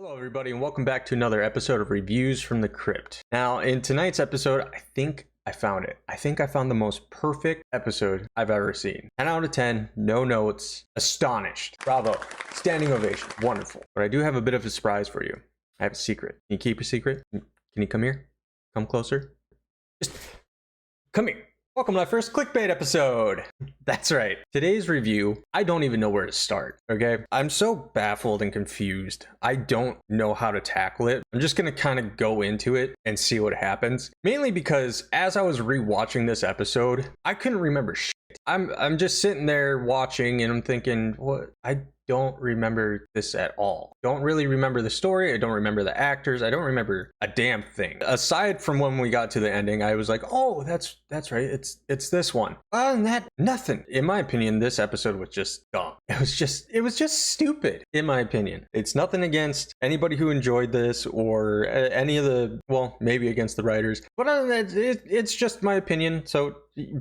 Hello everybody and welcome back to another episode of Reviews from the Crypt. Now in tonight's episode, I think I found it. I think I found the most perfect episode I've ever seen. 10 out of 10, no notes, astonished. Bravo, standing ovation, wonderful. But I do have a bit of a surprise for you. I have a secret. Can you keep a secret? Can you come here? Come closer? Just come here. Welcome to my first clickbait episode. That's right. Today's review, I don't even know where to start, okay? I'm so baffled and confused. I don't know how to tackle it. I'm just gonna kind of go into it and see what happens. Mainly because as I was rewatching this episode, I couldn't remember shit. I'm just sitting there watching and I'm thinking, what? I don't remember this at all. Don't really remember the story. I don't remember the actors. I don't remember a damn thing. Aside from when we got to the ending, I was like, oh, that's right. It's this one. Other than that, nothing. In my opinion, this episode was just dumb. It was just stupid, in my opinion. It's nothing against anybody who enjoyed this or any of the, well, maybe against the writers. But other than that, it's just my opinion. So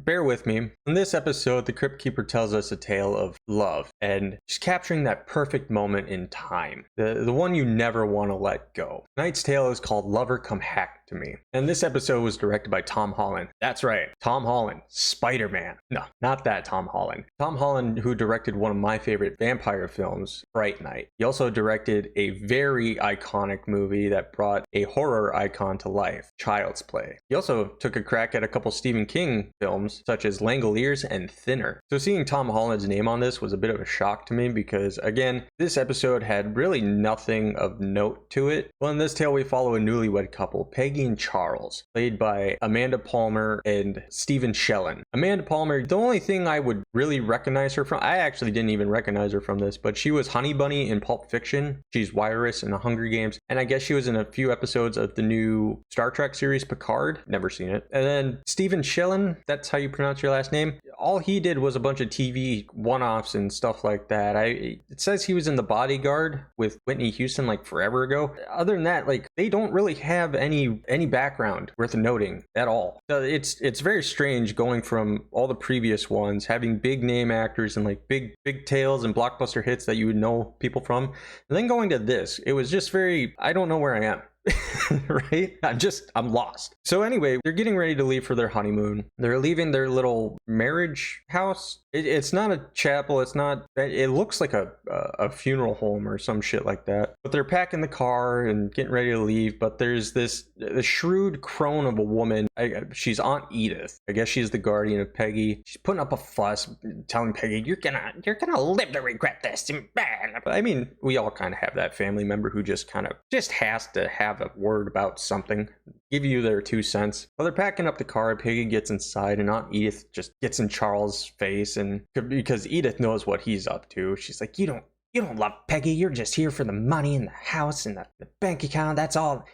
bear with me. In this episode, the Crypt Keeper tells us a tale of love and just capturing that perfect moment in time. The one you never want to let go. Tonight's tale is called Lover Come Hack to Me. And this episode was directed by Tom Holland. That's right, Tom Holland, Spider-Man. No, not that Tom Holland. Tom Holland, who directed one of my favorite vampire films, Fright Night. He also directed a very iconic movie that brought a horror icon to life, Child's Play. He also took a crack at a couple Stephen King films, such as Langoliers and Thinner. So seeing Tom Holland's name on this was a bit of a shock to me because, again, this episode had really nothing of note to it. Well, in this tale, we follow a newlywed couple, Peggy and Charles, played by Amanda Palmer and Stephen Shellen. Amanda Palmer, the only thing I would really recognize her from, I actually didn't even recognize her from this, but she was Honey Bunny in Pulp Fiction. She's Wiress in The Hunger Games, and I guess she was in a few episodes of the new Star Trek series Picard. Never seen it. And then Stephen Shellen, that's how you pronounce your last name. All he did was a bunch of TV one-offs and stuff like that. It says he was in The Bodyguard with Whitney Houston like forever ago. Other than that, like, they don't really have any background worth noting at all. So it's very strange going from all the previous ones, having big name actors and like big tales and blockbuster hits that you would know people from, and then going to this. It was just very, I don't know where I am. Right? I'm lost. So anyway, they're getting ready to leave for their honeymoon. They're leaving their little marriage house. It's not a chapel. It looks like a funeral home or some shit like that. But they're packing the car and getting ready to leave. But there's the shrewd crone of a woman. She's Aunt Edith. I guess she's the guardian of Peggy. She's putting up a fuss, telling Peggy, you're gonna live to regret this. I mean, we all kind of have that family member who just has to have a word about something, give you their 2 cents. Well, they're packing up the car. Peggy gets inside and Aunt Edith just gets in Charles' face, and because Edith knows what he's up to, she's like, you don't love Peggy. You're just here for the money and the house and the bank account. That's all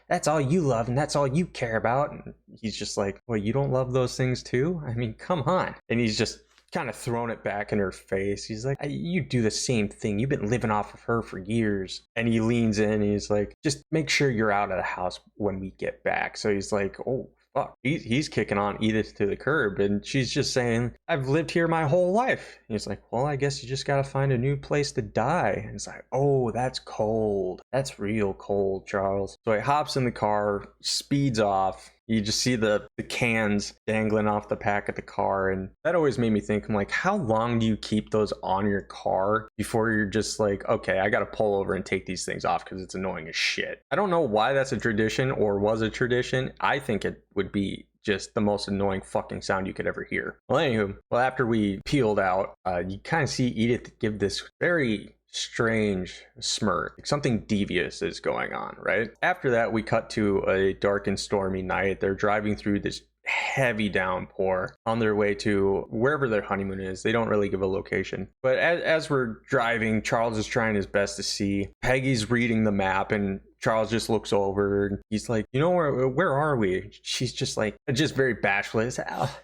you love and that's all you care about. And he's just like, well, you don't love those things too? I mean, come on. And he's just kind of thrown it back in her face. He's like, you do the same thing. You've been living off of her for years. And he leans in and he's like, just make sure you're out of the house when we get back. So he's like, oh fuck. He's kicking on Edith to the curb, and she's just saying, I've lived here my whole life. And he's like, well, I guess you just gotta find a new place to die. And it's like, oh, that's cold. That's real cold, Charles. So he hops in the car, speeds off. You just see the cans dangling off the back of the car. And that always made me think, I'm like, how long do you keep those on your car before you're just like, okay, I got to pull over and take these things off because it's annoying as shit. I don't know why that's a tradition or was a tradition. I think it would be just the most annoying fucking sound you could ever hear. Well, anywho, after we peeled out, you kind of see Edith give this very strange smirk. Like something devious is going on, right? After that, we cut to a dark and stormy night. They're driving through this heavy downpour on their way to wherever their honeymoon is. They don't really give a location. But as we're driving, Charles is trying his best to see. Peggy's reading the map and Charles just looks over and he's like, you know, where are we? She's just like, just very bashful. He's like, oh,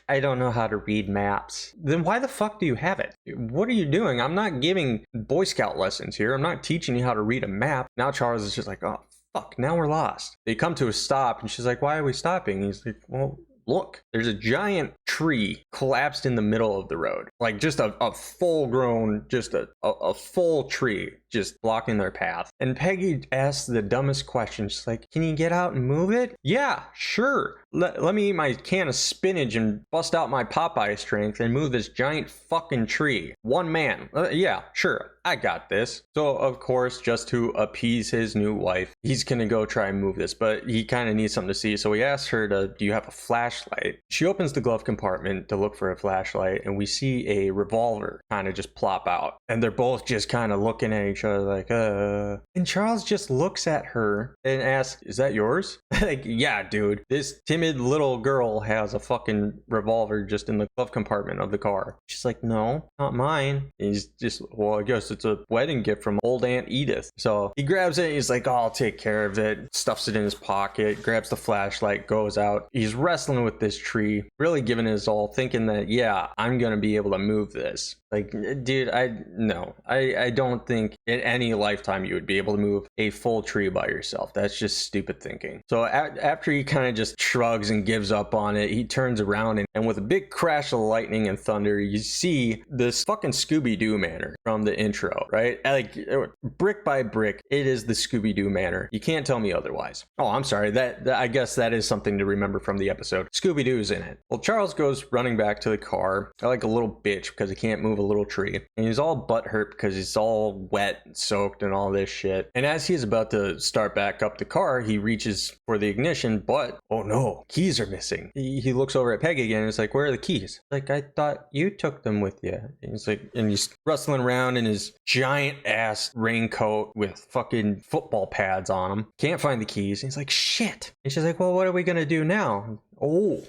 I don't know how to read maps. Then why the fuck do you have it? What are you doing? I'm not giving Boy Scout lessons here. I'm not teaching you how to read a map. Now Charles is just like, oh, fuck, now we're lost. They come to a stop and she's like, why are we stopping? He's like, well, look, there's a giant tree collapsed in the middle of the road. Like just a full grown, just a full tree just blocking their path. And Peggy asks the dumbest question. She's like, can you get out and move it? Yeah, sure. Let me eat my can of spinach and bust out my Popeye strength and move this giant fucking tree. One man. Yeah, sure. I got this. So, of course, just to appease his new wife, he's gonna go try and move this, but he kind of needs something to see. So he asks her do you have a flashlight? She opens the glove compartment to look for a flashlight, and we see a revolver kind of just plop out. And they're both just kind of looking at each other like, And Charles just looks at her and asks, is that yours? Like, yeah, dude. This timid little girl has a fucking revolver just in the glove compartment of the car. She's like, no, not mine. And he's just, well, I guess it's a wedding gift from old Aunt Edith. So he grabs it and he's like, oh, I'll take care of it. Stuffs it in his pocket, grabs the flashlight, goes out. He's wrestling with this tree, really giving his all, thinking that, yeah, I'm gonna be able to move this. Like, dude, I don't think in any lifetime you would be able to move a full tree by yourself. That's just stupid thinking. So after he kind of just shrugs and gives up on it, he turns around and with a big crash of lightning and thunder, you see this fucking Scooby-Doo manor from the intro, right? Like, brick by brick, it is the Scooby-Doo manor. You can't tell me otherwise. Oh, I'm sorry. That I guess that is something to remember from the episode. Scooby-Doo's in it. Well, Charles goes running back to the car like a little bitch because he can't move a little tree, and he's all butthurt because he's all wet and soaked and all this shit. And as he's about to start back up the car, he reaches for the ignition, but oh no, keys are missing. He looks over at Peggy again and is like, where are the keys? Like, I thought you took them with you. And he's like, and he's rustling around in his giant ass raincoat with fucking football pads on him. Can't find the keys. And he's like, shit. And she's like, well, what are we gonna do now? Oh,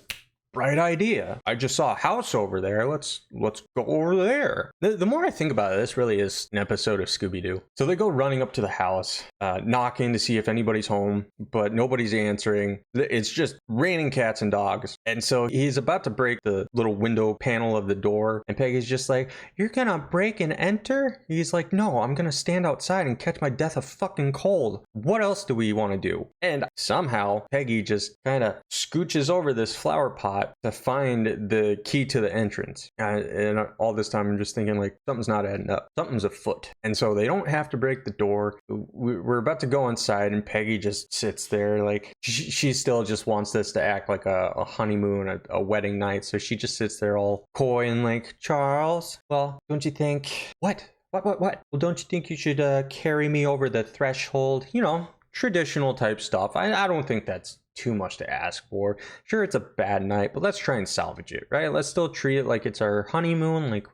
bright idea. I just saw a house over there. Let's go over there. The more I think about it, this really is an episode of Scooby-Doo. So they go running up to the house, knocking to see if anybody's home, but nobody's answering. It's just raining cats and dogs. And so he's about to break the little window panel of the door, and Peggy's just like, you're gonna break and enter? He's like, no, I'm gonna stand outside and catch my death of fucking cold. What else do we want to do? And somehow Peggy just kind of scooches over this flower pot to find the key to the entrance. And all this time I'm just thinking, like, something's not adding up. Something's afoot. And so they don't have to break the door. We're about to go inside, and Peggy just sits there like she still just wants this to act like a honeymoon, a wedding night. So she just sits there all coy and like, Charles, well, don't you think... What? Well, don't you think you should carry me over the threshold? You know, traditional type stuff. I don't think that's too much to ask for. Sure, it's a bad night, but let's try and salvage it, right? Let's still treat it like it's our honeymoon, like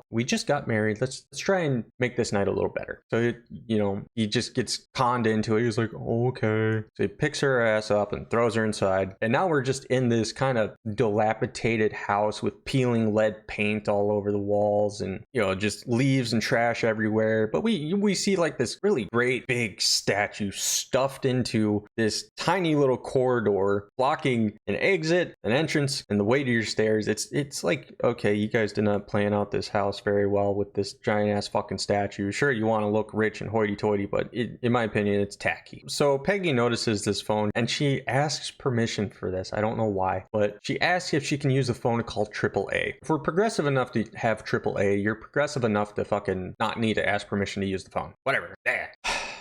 we just got married. Let's try and make this night a little better. So, he just gets conned into it. He's like, okay. So he picks her ass up and throws her inside. And now we're just in this kind of dilapidated house with peeling lead paint all over the walls and, just leaves and trash everywhere. But we see like this really great big statue stuffed into this tiny little corridor, blocking an exit, an entrance, and the way to your stairs. It's like, okay, you guys did not plan out this house very well with this giant ass fucking statue. Sure, you want to look rich and hoity-toity, but in my opinion, it's tacky. So Peggy notices this phone, and she asks permission for this. I don't know why, but she asks if she can use the phone to call AAA. If we're progressive enough to have AAA, you're progressive enough to fucking not need to ask permission to use the phone. Whatever.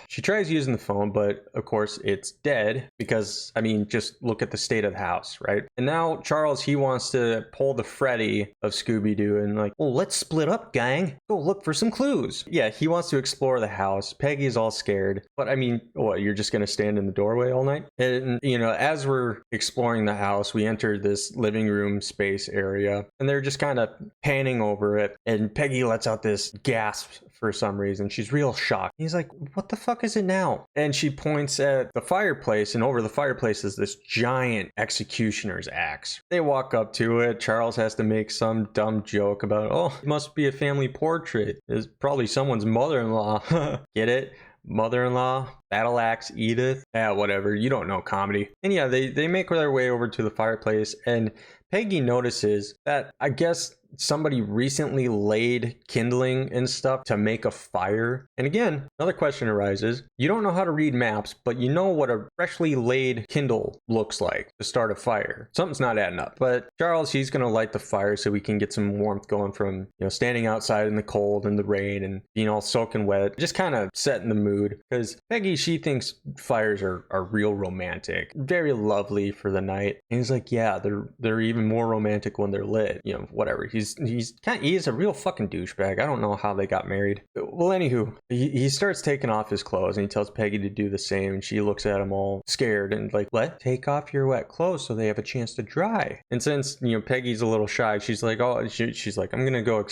She tries using the phone, but of course it's dead because, just look at the state of the house, right? And now Charles, he wants to pull the Freddy of Scooby-Doo and like, well, let's split up, gang. Go look for some clues. Yeah, he wants to explore the house. Peggy's all scared. But what, you're just going to stand in the doorway all night? And, as we're exploring the house, we enter this living room space area and they're just kind of panning over it. And Peggy lets out this gasp for some reason. She's real shocked. He's like, what the fuck is it now? And she points at the fireplace, and over the fireplace is this giant executioner's axe. They walk up to it. Charles has to make some dumb joke about, oh, it must be a family portrait. It's probably someone's mother-in-law. Get it? Mother-in-law, battle axe, Edith. Yeah, whatever. You don't know comedy. And yeah, they make their way over to the fireplace, and Peggy notices that, I guess, somebody recently laid kindling and stuff to make a fire. And again, another question arises. You don't know how to read maps, but you know what a freshly laid kindle looks like to start a fire. Something's not adding up. But Charles, he's going to light the fire so we can get some warmth going from, standing outside in the cold and the rain and being all soaking wet, just kind of setting the mood. Because Peggy, she thinks fires are real romantic, very lovely for the night. And he's like, yeah, they're even more romantic when they're lit. Whatever. He is a real fucking douchebag. I don't know how they got married. Well, anywho, he starts taking off his clothes and he tells Peggy to do the same. And she looks at him all scared and like, what? Take off your wet clothes so they have a chance to dry. And since Peggy's a little shy, she's like, she's like, I'm gonna go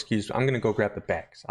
grab the bags.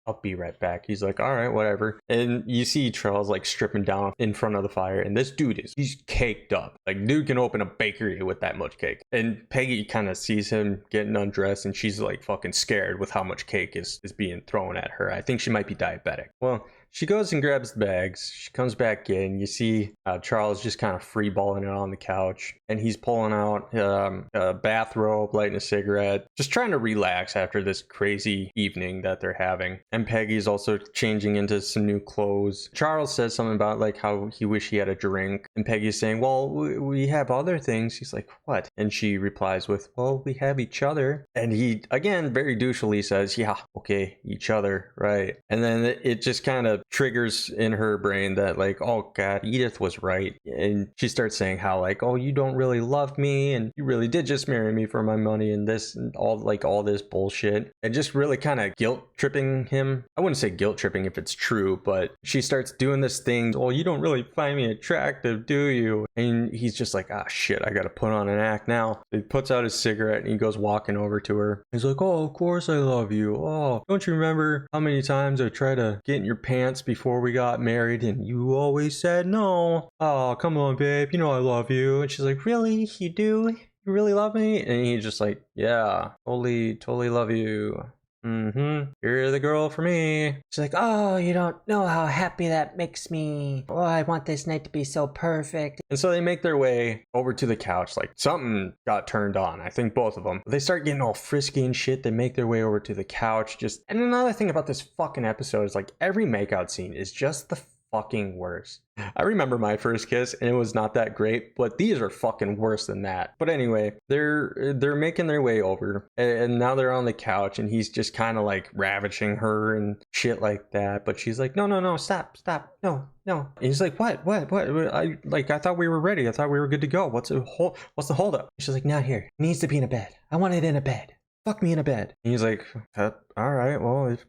I'll be right back. He's like, all right, whatever. And you see Charles like stripping down in front of the fire. And this dude he's caked up. Like, dude can open a bakery with that much cake. And Peggy kind of sees him getting undressed and she's like fucking scared with how much cake is being thrown at her. I think she might be diabetic. Well, she goes and grabs the bags. She comes back in. You see Charles just kind of freeballing it on the couch. And he's pulling out a bathrobe, lighting a cigarette, just trying to relax after this crazy evening that they're having. And Peggy's also changing into some new clothes. Charles says something about like how he wish he had a drink. And Peggy's saying, well, we have other things. He's like, what? And she replies with, well, we have each other. And he, again, very douchily says, yeah, okay, each other, right? And then it just kind of triggers in her brain that like, oh God, Edith was right. And she starts saying how like, oh, you don't really love me and you really did just marry me for my money and this and all this bullshit. And just really kind of guilt tripping him. I wouldn't say guilt tripping if it's true, but she starts doing this thing. Well, you don't really find me attractive, do you? And he's just like, ah, shit, I gotta put on an act now. He puts out his cigarette and he goes walking over to her. He's like, oh, of course I love you. Oh, don't you remember how many times I tried to get in your pants before we got married and you always said no? Oh, come on, babe, you know I love you. And she's like, really? You do? You really love me? And he's just like, yeah, totally love you. You're the girl for me. She's like, oh, you don't know how happy that makes me. Oh, I want this night to be so perfect. And so they make their way over to the couch. Like something got turned on. I think both of them. They start getting all frisky and shit. They make their way over to the couch. And another thing about this fucking episode is like every makeout scene is just the fucking worst. I remember my first kiss and it was not that great, but these are fucking worse than that. But anyway, they're making their way over and now they're on the couch and he's just kind of like ravaging her and shit like that. But she's like, no, stop, no. And he's like, what? I thought we were ready. I thought we were good to go. What's the holdup? She's like, not here. It needs to be in a bed. I want it in a bed. Fuck me in a bed. And he's like, all right, well, if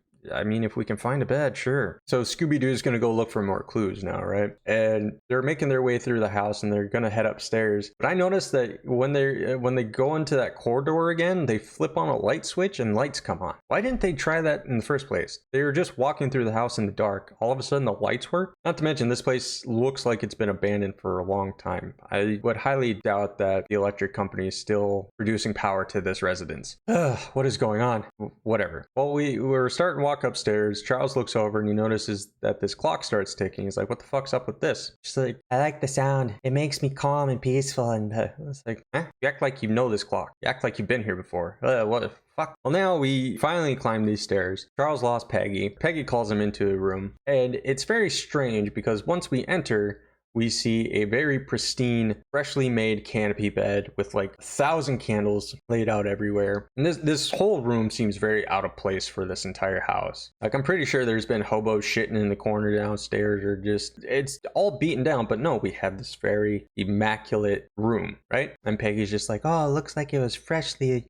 we can find a bed, sure. So Scooby-Doo is going to go look for more clues now, right? And they're making their way through the house and they're going to head upstairs. But I noticed that when they go into that corridor again, they flip on a light switch and lights come on. Why didn't they try that in the first place? They were just walking through the house in the dark. All of a sudden the lights work. Not to mention this place looks like it's been abandoned for a long time. I would highly doubt that the electric company is still producing power to this residence. What is going on? Whatever. Well, we're starting to walk upstairs. Charles looks over and he notices that this clock starts ticking. He's like, what the fuck's up with this? She's like, I like the sound. It makes me calm and peaceful. And it's like, you act like you know this clock. You act like you've been here before. What the fuck? Well, now we finally climb these stairs. Charles lost Peggy. Peggy calls him into a room. And it's very strange because once we enter, we see a very pristine, freshly made canopy bed with like 1,000 candles laid out everywhere. And this whole room seems very out of place for this entire house. Like, I'm pretty sure there's been hobos shitting in the corner downstairs or just, it's all beaten down. But no, we have this very immaculate room, right? And Peggy's just like, oh, it looks like it was freshly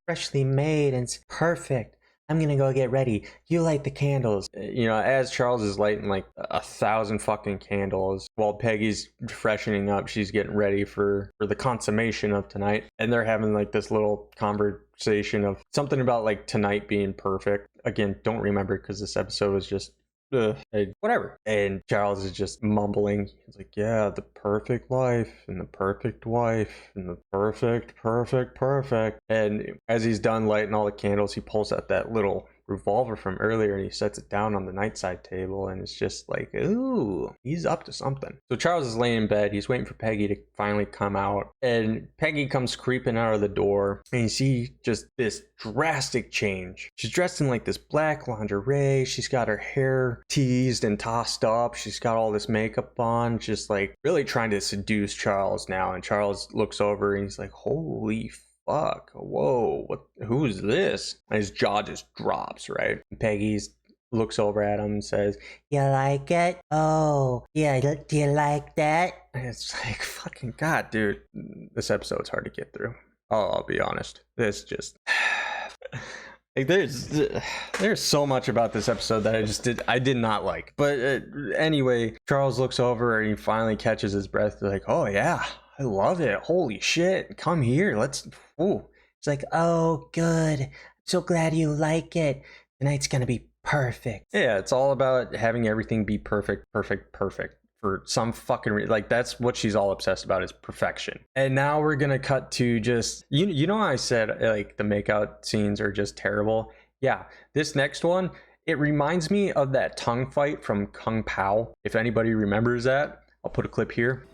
made and it's perfect. I'm gonna go get ready. You light the candles. As Charles is lighting like 1,000 fucking candles while Peggy's freshening up, she's getting ready for the consummation of tonight. And they're having like this little conversation of something about like tonight being perfect. Again, don't remember because this episode was just whatever. And Charles is just mumbling. He's like, yeah, the perfect life and the perfect wife and the perfect. And as he's done lighting all the candles, he pulls out that little revolver from earlier, and he sets it down on the nightside table, and it's just like, ooh, he's up to something. So Charles is laying in bed. He's waiting for Peggy to finally come out, and Peggy comes creeping out of the door, and you see just this drastic change. She's dressed in like this black lingerie. She's got her hair teased and tossed up. She's got all this makeup on, just like really trying to seduce Charles now. And Charles looks over and he's like, holy fuck, whoa, who's this? And his jaw just drops, right? And Peggy's looks over at him and says, You like it? Oh, yeah, do you like that? and it's like, fucking God, dude, this episode's hard to get through. I'll be honest. This just like there's so much about this episode that I did not like. But anyway, Charles looks over and he finally catches his breath. They're like, oh yeah, I love it. Holy shit, come here. Let's. Ooh. It's like, oh, good. I'm so glad you like it. Tonight's gonna be perfect. Yeah, it's all about having everything be perfect for some fucking reason. Like, that's what she's all obsessed about, is perfection. And now we're gonna cut to just you know how I said like the makeout scenes are just terrible. Yeah, this next one, it reminds me of that tongue fight from Kung Pao. If anybody remembers that, I'll put a clip here.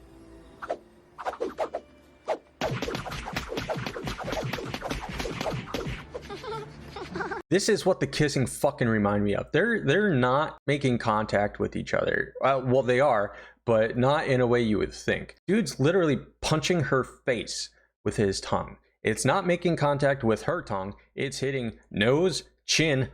This is what the kissing fucking remind me of. They're not making contact with each other. Well, they are, but not in a way you would think. Dude's literally punching her face with his tongue. It's not making contact with her tongue. It's hitting nose, chin,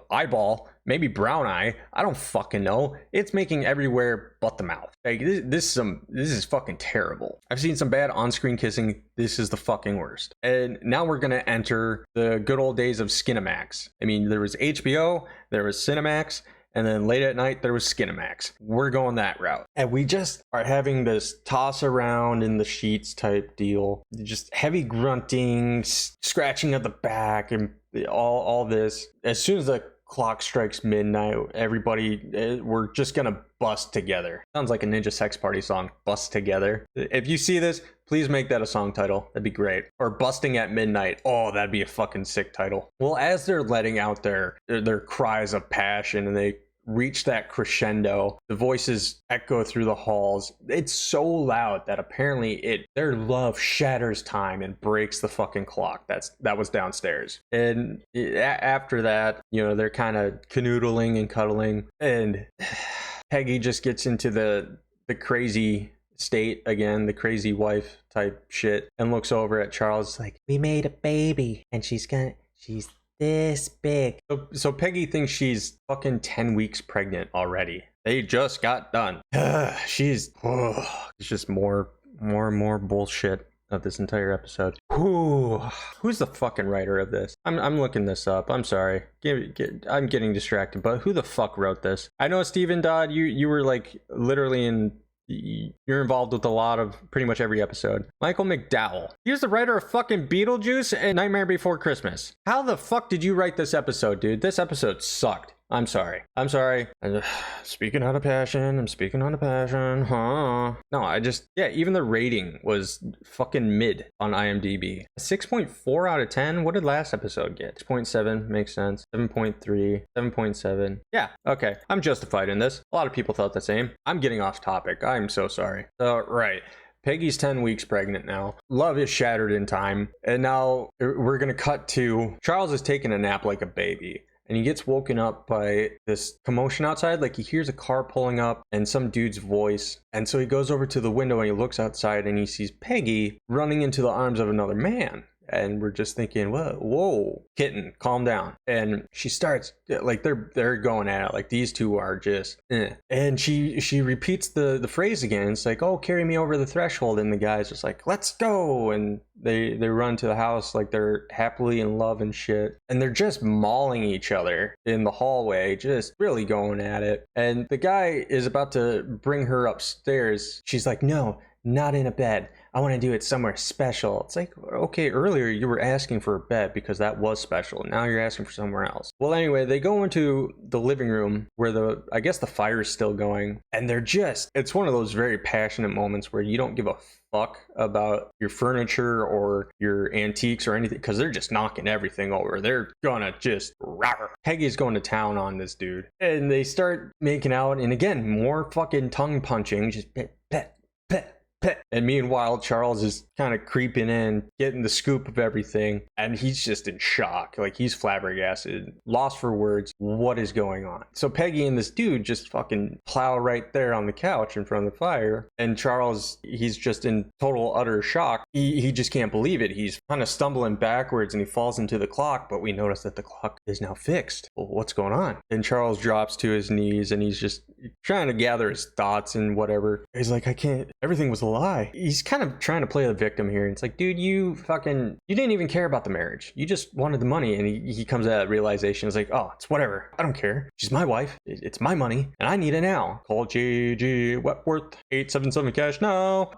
eyeball, maybe brown eye. I don't fucking know. It's making everywhere but the mouth. Like, this is fucking terrible. I've seen some bad on-screen kissing. This is the fucking worst. And now we're gonna enter the good old days of Skinamax. I mean, there was HBO, there was Cinemax, and then late at night there was Skinamax. We're going that route. And we just are having this toss around in the sheets type deal. Just heavy grunting, scratching at the back, and all this. As soon as the clock strikes midnight, everybody, we're just gonna bust together. Sounds like a Ninja Sex Party song, Bust Together. If you see this, please make that a song title. That'd be great. Or Busting at Midnight. Oh, that'd be a fucking sick title. Well, as they're letting out their cries of passion and they reach that crescendo, the voices echo through the halls. It's so loud that apparently their love shatters time and breaks the fucking clock that was downstairs. And after that, you know, they're kind of canoodling and cuddling, and Peggy just gets into the crazy state again, the crazy wife type shit, and looks over at Charles like, we made a baby and she's this big. So Peggy thinks she's fucking 10 weeks pregnant already. They just got done. It's just more and more bullshit of this entire episode. Who's the fucking writer of this? I'm looking this up. I'm sorry. I'm getting distracted, but who the fuck wrote this? I know Stephen Dodd, you were like literally you're involved with a lot of pretty much every episode. Michael McDowell. He was the writer of fucking Beetlejuice and Nightmare Before Christmas. How the fuck did you write this episode, dude? This episode sucked. I'm sorry. Speaking out of passion. Huh? No, even the rating was fucking mid on IMDb. 6.4 out of 10. What did last episode get? 6.7 makes sense. 7.3, 7.7. Yeah, okay. I'm justified in this. A lot of people thought the same. I'm getting off topic. I'm so sorry. Right. Peggy's 10 weeks pregnant now. Love is shattered in time. And now we're going to cut to Charles is taking a nap like a baby. And he gets woken up by this commotion outside. Like, he hears a car pulling up and some dude's voice. And so he goes over to the window and he looks outside and he sees Peggy running into the arms of another man. And we're just thinking, whoa, kitten, calm down. And she starts, like, they're going at it. Like, these two are just, And she repeats the phrase again. It's like, oh, carry me over the threshold. And the guy's just like, let's go. And they run to the house like they're happily in love and shit. And they're just mauling each other in the hallway, just really going at it. And the guy is about to bring her upstairs. She's like, no, not in a bed. I want to do it somewhere special. It's like, okay, earlier you were asking for a bed because that was special. Now you're asking for somewhere else. Well, anyway, they go into the living room where I guess the fire is still going. And it's one of those very passionate moments where you don't give a fuck about your furniture or your antiques or anything, because they're just knocking everything over. They're gonna just rawr. Peggy's going to town on this dude. And they start making out, and again, more fucking tongue punching, just pet, pet, pet. And meanwhile, Charles is kind of creeping in, getting the scoop of everything, and he's just in shock. Like, he's flabbergasted, lost for words. What is going on? So Peggy and this dude just fucking plow right there on the couch in front of the fire, and Charles, he's just in total utter shock. He just can't believe it. He's kind of stumbling backwards and he falls into the clock, but we notice that the clock is now fixed. Well, what's going on? And Charles drops to his knees and he's just trying to gather his thoughts and whatever. He's like, I can't, everything was a lie. He's kind of trying to play the victim here. It's like, dude, you didn't even care about the marriage. You just wanted the money. And he comes to that realization. It's like, oh, it's whatever. I don't care. She's my wife. It's my money and I need it now. Call JG Wetworth 877 cash now.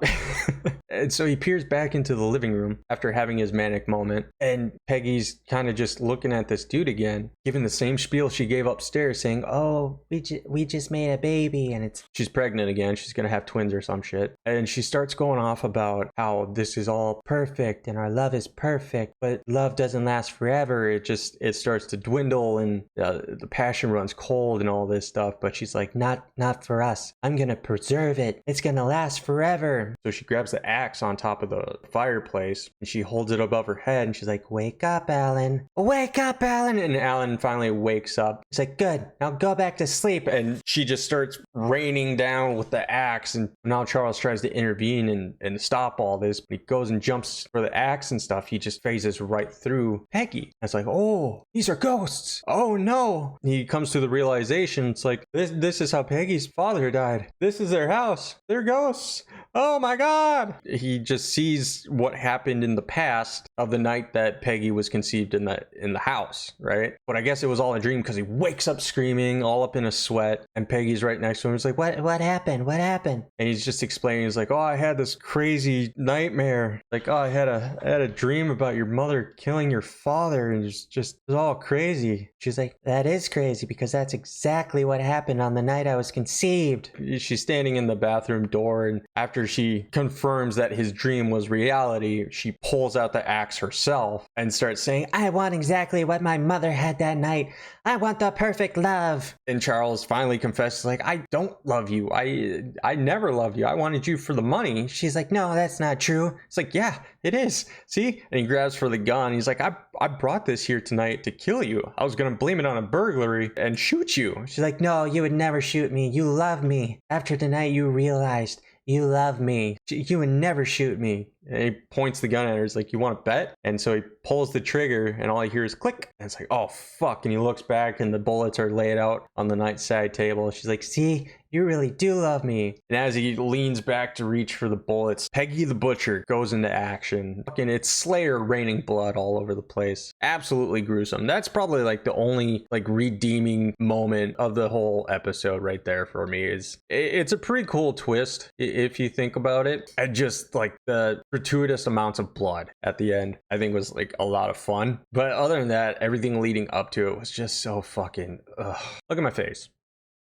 And so he peers back into the living room after having his manic moment, and Peggy's kind of just looking at this dude again, giving the same spiel she gave upstairs, saying, oh, we just made a baby, and she's pregnant again. She's gonna have twins or some shit. And she starts going off about how this is all perfect and our love is perfect, but love doesn't last forever. It starts to dwindle, and the passion runs cold and all this stuff. But she's like, not for us. I'm gonna preserve it. It's gonna last forever. So she grabs the axe on top of the fireplace and she holds it above her head and she's like, wake up, Alan. Wake up, Alan. And Alan finally wakes up. He's like, good, now go back to sleep. And she just starts raining down with the axe, and now Charles tries to intervene and stop all this, but he goes and jumps for the axe and stuff. He just phases right through Peggy. And it's like, oh, these are ghosts. Oh no. He comes to the realization, it's like, this is how Peggy's father died. This is their house. They're ghosts. Oh my God. He just sees what happened in the past of the night that Peggy was conceived in the house, right? But I guess it was all a dream, because he wakes up screaming, all up in a sweat, and Peggy's right next to him. He's like, what happened? What happened? And he's just explaining. He's like, oh, I had this crazy nightmare. Like, oh, I had a dream about your mother killing your father, and it was all crazy. She's like, that is crazy, because that's exactly what happened on the night I was conceived. She's standing in the bathroom door, and after she confirms that his dream was reality, she pulls out the axe herself and starts saying, I want exactly what my mother had that night. I want the perfect love. And Charles finally confesses, like, I don't love you. I never loved you. I wanted you for the money. She's like, no, that's not true. It's like, yeah, it is. See? And he grabs for the gun. He's like, I brought this here tonight to kill you. I was going to blame it on a burglary and shoot you. She's like, no, you would never shoot me. You love me. After tonight, you realized you love me. You would never shoot me. And he points the gun at her. He's like, you want to bet? And so he pulls the trigger and all I hear is click. And it's like, oh, fuck. And he looks back and the bullets are laid out on the nightside table. She's like, see, you really do love me. And as he leans back to reach for the bullets, Peggy the Butcher goes into action. Fucking, it's Slayer raining blood all over the place. Absolutely gruesome. That's probably like the only like redeeming moment of the whole episode right there for me. It's a pretty cool twist if you think about it. And just like the gratuitous amounts of blood at the end, I think was like a lot of fun. But other than that, everything leading up to it was just so fucking ugh. Look at my face.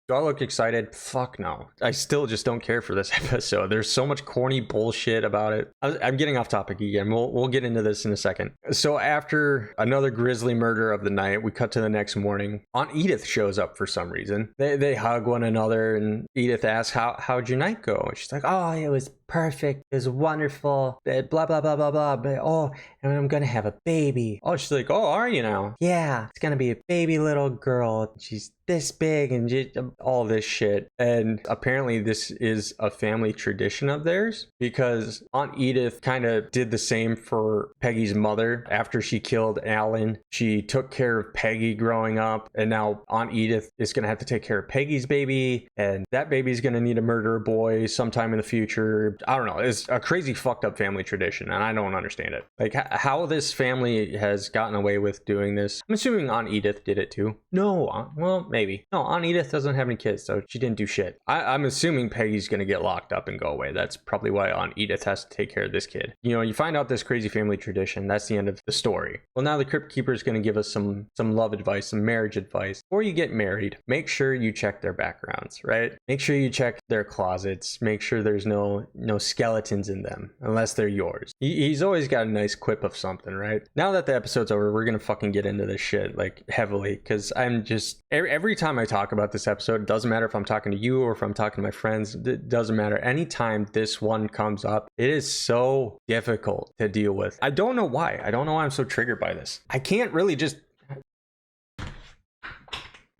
Do I look excited? Fuck no. I still just don't care for this episode. There's so much corny bullshit about it. I'm getting off topic again. We'll get into this in a second. So after another grisly murder of the night, we cut to the next morning. Aunt Edith shows up for some reason. They hug one another, and Edith asks, how'd your night go? And she's like, oh, it was perfect. It was wonderful. Blah, blah, blah, blah, blah. But, oh, and I'm going to have a baby. Oh, she's like, oh, are you now? Yeah, it's going to be a baby little girl. She's this big and just all this shit. And apparently this is a family tradition of theirs, because Aunt Edith kind of did the same for Peggy's mother. After she killed Alan, she took care of Peggy growing up, and now Aunt Edith is going to have to take care of Peggy's baby, and that baby's going to need to murder a boy sometime in the future. I don't know. It's a crazy fucked up family tradition, and I don't understand it. Like how this family has gotten away with doing this. I'm assuming Aunt Edith did it too. No, well, maybe. No, Aunt Edith doesn't have any kids, so she didn't do shit. I'm assuming Peggy's gonna get locked up and go away. That's probably why Aunt Edith has to take care of this kid. You know, you find out this crazy family tradition. That's the end of the story. Well, now the Crypt Keeper is gonna give us some love advice, some marriage advice. Before you get married, make sure you check their backgrounds, right? Make sure you check their closets. Make sure there's no skeletons in them, unless they're yours. He's always got a nice quip of something, right? Now that the episode's over, we're gonna fucking get into this shit like heavily, because I'm just every time I talk about this episode, it doesn't matter if I'm talking to you or if I'm talking to my friends, it doesn't matter. Anytime this one comes up, it is so difficult to deal with. I don't know why. I don't know why I'm so triggered by this. I can't really just...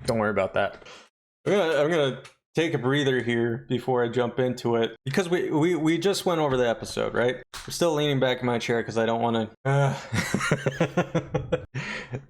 Don't worry about that. I'm gonna take a breather here before I jump into it, because we just went over the episode, right? I'm still leaning back in my chair because I don't want to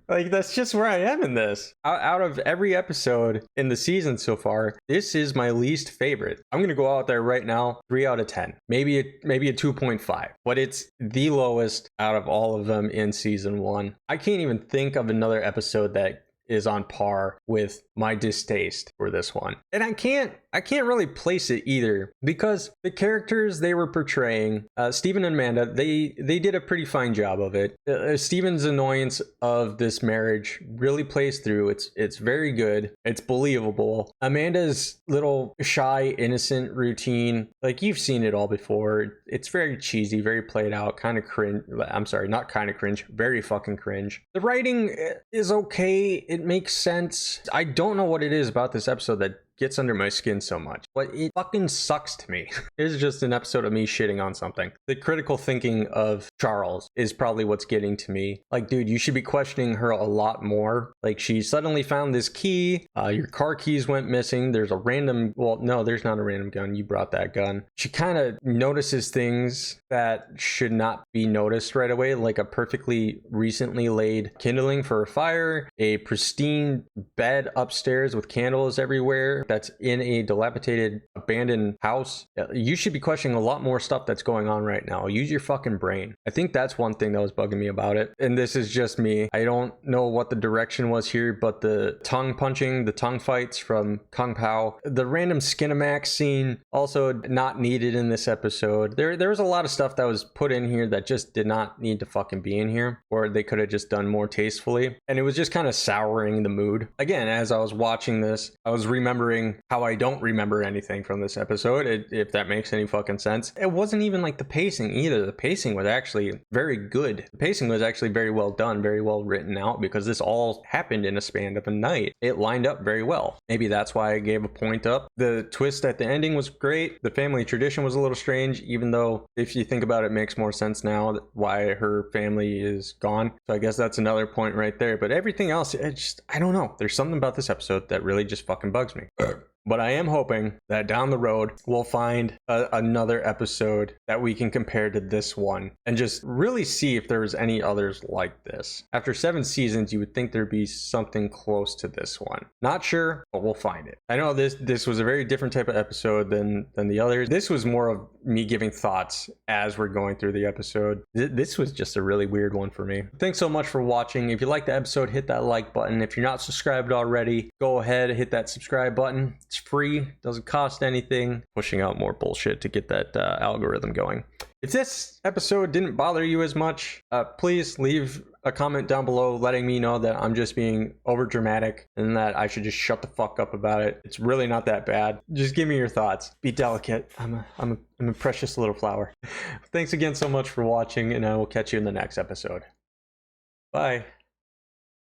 like, that's just where I am in this. Out of every episode in the season so far, this is my least favorite. I'm gonna go out there right now, 3 out of 10, maybe a 2.5, but it's the lowest out of all of them in season 1. I can't even think of another episode that is on par with my distaste for this one. And I can't really place it either, because the characters they were portraying, Steven and Amanda, they did a pretty fine job of it. Steven's annoyance of this marriage really plays through. It's very good. It's believable. Amanda's little shy, innocent routine, like, you've seen it all before. It's very cheesy, very played out, kind of cringe. I'm sorry, not kind of cringe, very fucking cringe. The writing is okay. It makes sense. I don't know what it is about this episode that gets under my skin so much, but it fucking sucks to me. It's just an episode of me shitting on something. The critical thinking of Charles is probably what's getting to me. Like, dude, you should be questioning her a lot more. Like, she suddenly found this key, your car keys went missing, there's a random, well, no, there's not a random gun, you brought that gun. She kind of notices things that should not be noticed right away, like a perfectly recently laid kindling for a fire, a pristine bed upstairs with candles everywhere that's in a dilapidated abandoned house. You should be questioning a lot more stuff that's going on right now. Use your fucking brain. I think that's one thing that was bugging me about it, and this is just me. I don't know what the direction was here, but the tongue punching, the tongue fights from Kung Pao, the random Skinamax scene, also not needed in this episode. There was a lot of stuff that was put in here that just did not need to fucking be in here, or they could have just done more tastefully, and it was just kind of souring the mood. Again, as I was watching this, I was remembering how I don't remember anything from this episode, if that makes any fucking sense. It wasn't even like the pacing either. The pacing was actually very good. The pacing was actually very well done, very well written out, because this all happened in a span of a night. It lined up very well. Maybe that's why I gave a point up. The twist at the ending was great. The family tradition was a little strange, even though if you think about it, it makes more sense now why her family is gone. So I guess that's another point right there. But everything else, I don't know. There's something about this episode that really just fucking bugs me. But I am hoping that down the road, we'll find another episode that we can compare to this one and just really see if there's any others like this. After 7 seasons, you would think there'd be something close to this one. Not sure, but we'll find it. I know this was a very different type of episode than the others. This was more of me giving thoughts as we're going through the episode. This was just a really weird one for me. Thanks so much for watching. If you liked the episode, hit that like button. If you're not subscribed already, go ahead, hit that subscribe button. It's free, doesn't cost anything. Pushing out more bullshit to get that algorithm going. If this episode didn't bother you as much, please leave a comment down below letting me know that I'm just being over dramatic and that I should just shut the fuck up about it. It's really not that bad. Just give me your thoughts. Be delicate. I'm a precious little flower. Thanks again so much for watching, and I will catch you in the next episode. Bye.